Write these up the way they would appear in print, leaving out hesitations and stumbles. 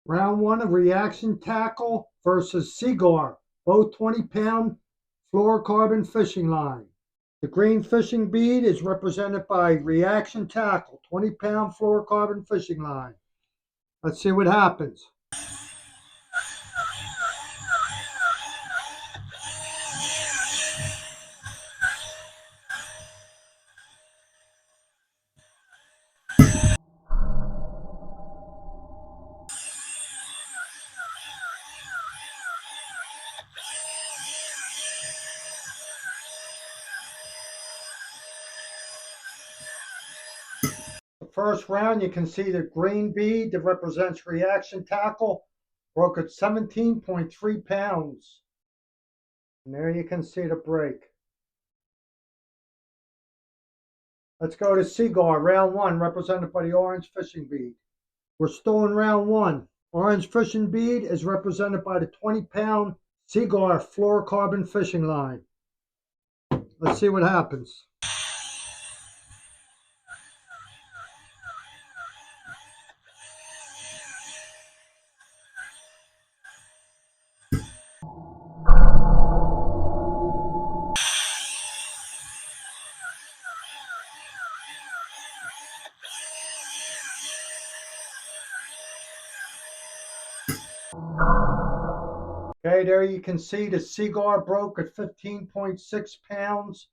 Round one of reaction tackle versus Seaguar, both 20-pound fluorocarbon fishing line. The green fishing bead is represented by reaction tackle, 20-pound fluorocarbon fishing line. Let's see what happens. The first round, you can see the green bead that represents reaction tackle broke at 17.3 pounds. And there you can see the break. Let's go to Seaguar, round one, represented by the orange fishing bead. We're still in round one. Orange fishing bead is represented by the 20-pound Seaguar fluorocarbon fishing line. Let's see what happens. Okay, there you can see the Seaguar broke at 15.6 pounds,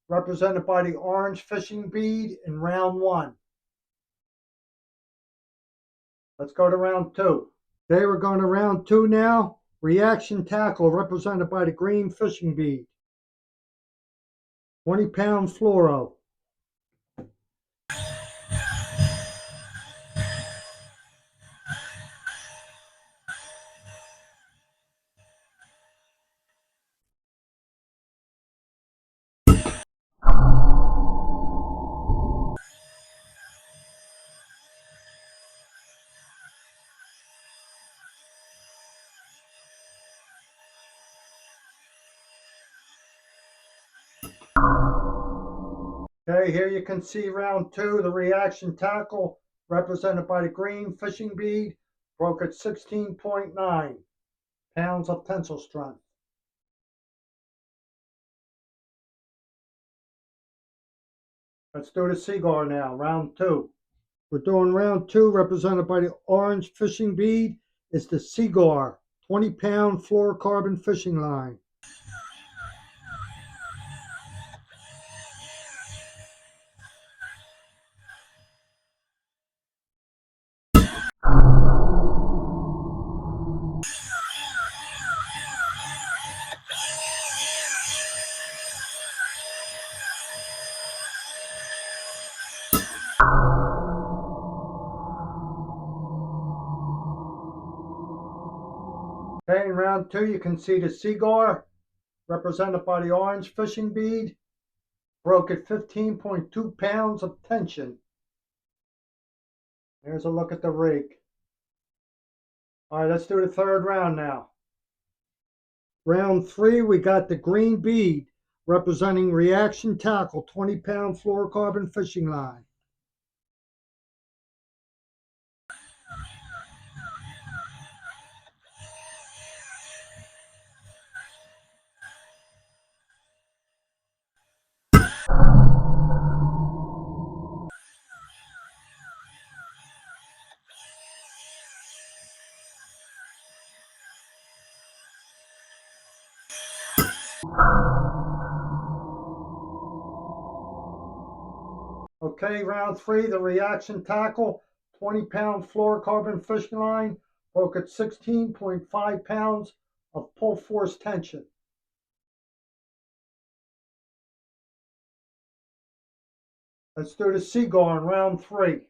represented by the orange fishing bead in round one. Let's go to round two. Okay, we're going to round two now. Reaction tackle, represented by the green fishing bead. 20-pound fluoro. Okay, here you can see round two, the reaction tackle, represented by the green fishing bead, broke at 16.9 pounds of tensile strength. Let's do the Seaguar now, round two. We're doing round two, represented by the orange fishing bead, is the Seaguar 20-pound fluorocarbon fishing line. Okay, in round two, you can see the Seaguar, represented by the orange fishing bead, broke at 15.2 pounds of tension. There's a look at the rig. All right, let's do the third round now. Round three, we got the green bead, representing reaction tackle, 20-pound fluorocarbon fishing line. Okay, round three, the reaction tackle, 20-pound fluorocarbon fishing line, broke at 16.5 pounds of pull force tension. Let's do the Seaguar in round three.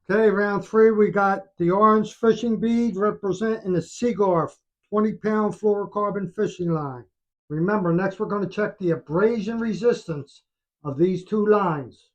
Okay, round three, we got the orange fishing bead representing the Seaguar 20-pound fluorocarbon fishing line. Remember, next we're going to check the abrasion resistance of these two lines.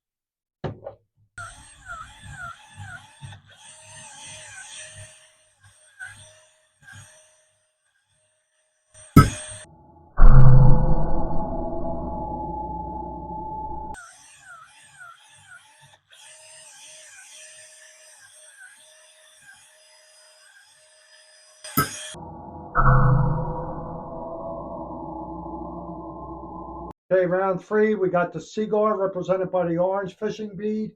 Okay, round three, we got the Seaguar represented by the orange fishing bead,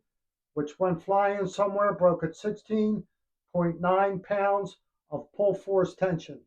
which went flying somewhere, broke at 16.9 pounds of pull force tension.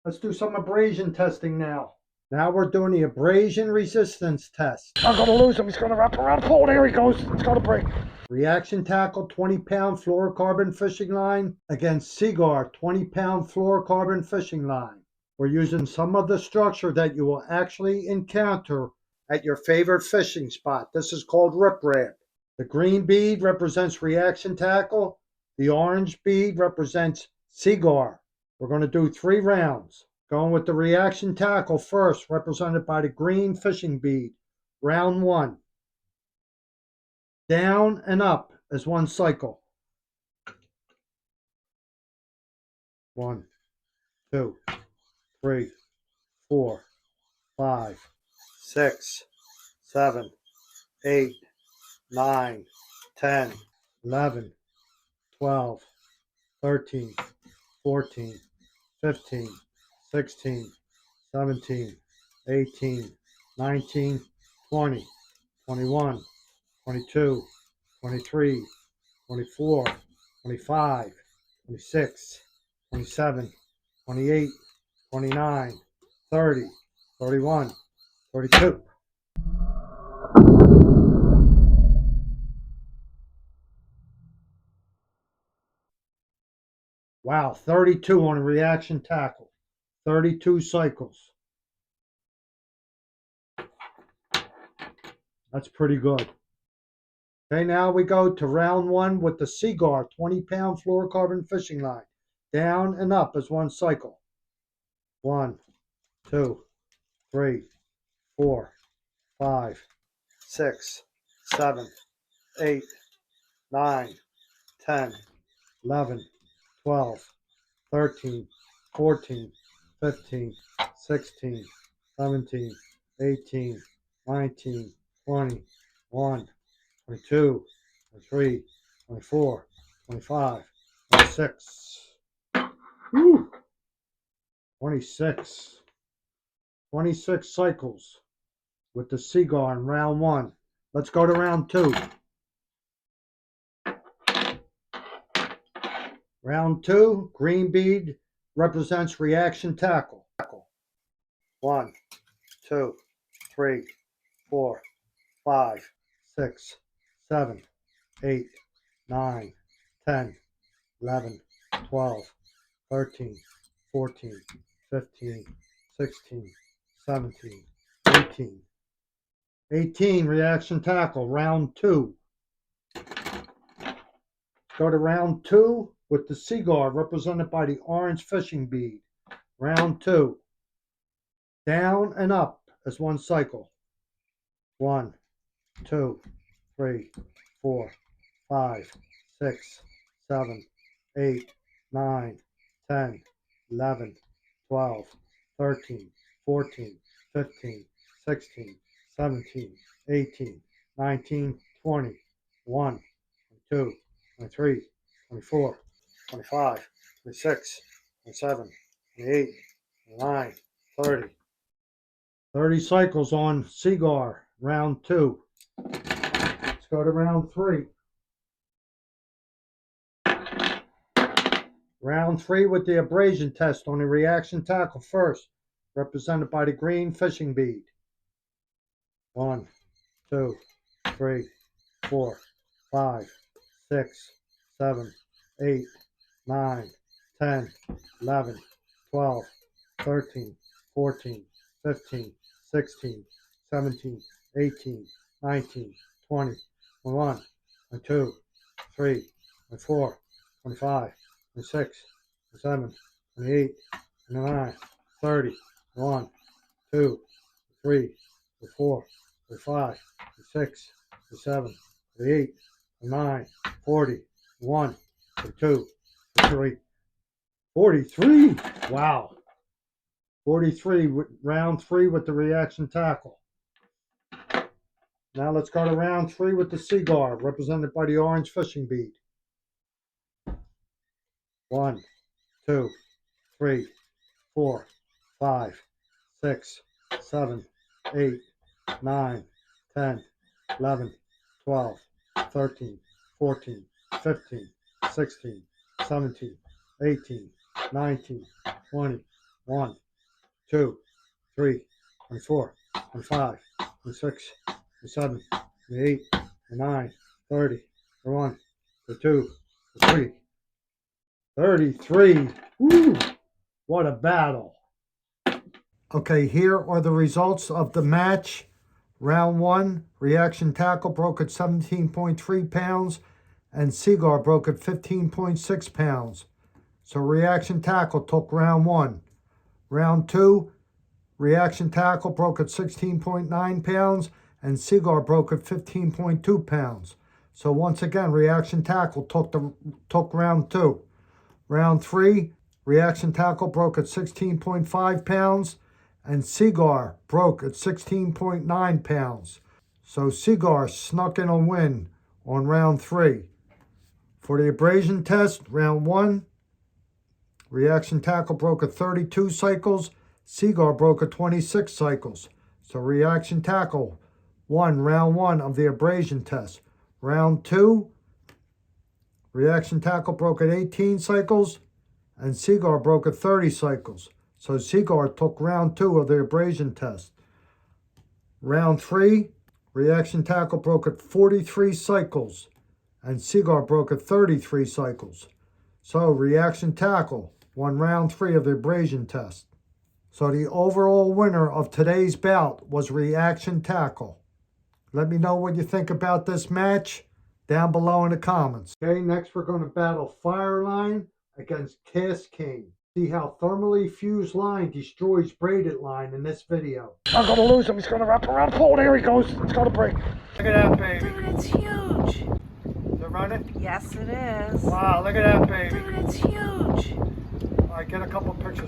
Let's do some abrasion testing now. Now we're doing the abrasion resistance test. I'm gonna lose him. He's gonna wrap around pole. There he goes. It's gonna break. Reaction tackle, 20-pound fluorocarbon fishing line against Seaguar, 20-pound fluorocarbon fishing line. We're using some of the structure that you will actually encounter at your favorite fishing spot. This is called riprap. The green bead represents reaction tackle. The orange bead represents Seaguar. We're going to do 3 rounds. Going with the reaction tackle first, represented by the green fishing bead. Round 1. Down and up as one cycle. 1, 2, 3, 4, 5, 6, 7, 8, 9, 10, 11, 12, 13, 14, 15, 16, 17, 18, 19, 20, 21, 22, 23, 24, 25, 26, 27, 28, 29, 30, 31, 32. Wow, 32 on a reaction tackle. 32 cycles. That's pretty good. Okay, now we go to round 1 with the Seaguar 20-pound fluorocarbon fishing line. Down and up as one cycle. 1, 2, 3, 4, 5, 6, 7, 8, 9, 10, 11, 12, 13, 14, 15, 16, 17, 18, 19, 20, 21, 22, 23, 24, 25, 26. Woo! 26. 26 cycles with the Seaguar in round 1. Let's go to round 2. Round 2, green bead represents reaction tackle. 1, 2, 3, 4, 5, 6, 7, 8, 9, 10, 11, 12, 13, 14, 15, 16, 17, 18. 18, reaction tackle, round 2. Go to round 2 with the Seaguar represented by the orange fishing bead. Round 2. Down and up as one cycle. 1, 2, 3, 4, 5, 6, 7, 8, 9, 10, 11, 12, 13, 14, 15, 16, 17, 18, 19, 20, 1, 2, 23, 24, 25, 26, 27, 28, 29, 30. 30 cycles on Seaguar, round 2. Let's go to round 3. Round 3 with the abrasion test on the reaction tackle first, represented by the green fishing bead. 1, 2, 3, 4, 5, 6, 7, 8, 9, 10, 11, 12, 13, 14, 15, 16, 17, 18, 19, 20, 21, 22, 23, 24, 25, 26, 27, 28, 29, 30, 1, 2, 3, 4, 5, 6, 7, 8, 9, 40, 1, 2, 3, 43. Wow. 43, round 3 with the reaction tackle. Now let's go to round 3 with the Seaguar, represented by the orange fishing bead. 1, 2, 3, 4, 5, 6, 7, 8, 9, 10, 11, 12, 13, 14, 15, 16, 17, 18, 19, 20, 1, 2, 3, and 4, and 5, and 6, and 7, and 8, and 9, 30, and 1, and 2, and 3, 33. Woo! What a battle. Okay, here are the results of the match. Round 1, Reaction Tackle broke at 17.3 pounds and Seaguar broke at 15.6 pounds. So Reaction Tackle took round 1. Round 2, Reaction Tackle broke at 16.9 pounds and Seaguar broke at 15.2 pounds. So once again, Reaction Tackle took round 2. Round 3, Reaction Tackle broke at 16.5 pounds and Seaguar broke at 16.9 pounds. So Seaguar snuck in a win on round 3. For the abrasion test, round 1, Reaction Tackle broke at 32 cycles, Seaguar broke at 26 cycles. So Reaction Tackle won round 1 of the abrasion test. Round 2, Reaction Tackle broke at 18 cycles and Seaguar broke at 30 cycles. So Seaguar took round 2 of the abrasion test. Round 3, Reaction Tackle broke at 43 cycles and Seaguar broke at 33 cycles. So Reaction Tackle won round 3 of the abrasion test. So the overall winner of today's bout was Reaction Tackle. Let me know what you think about this match down below in the comments. Okay, next we're going to battle Fireline against Cast King. See how thermally fused line destroys braided line in this video. I'm gonna lose him. He's gonna wrap around. Pull. There he goes. It's gonna break. Look at that baby. Dude, it's huge. Is it running? Yes, it is. Wow, look at that baby. Dude, it's huge. All right, get a couple pictures.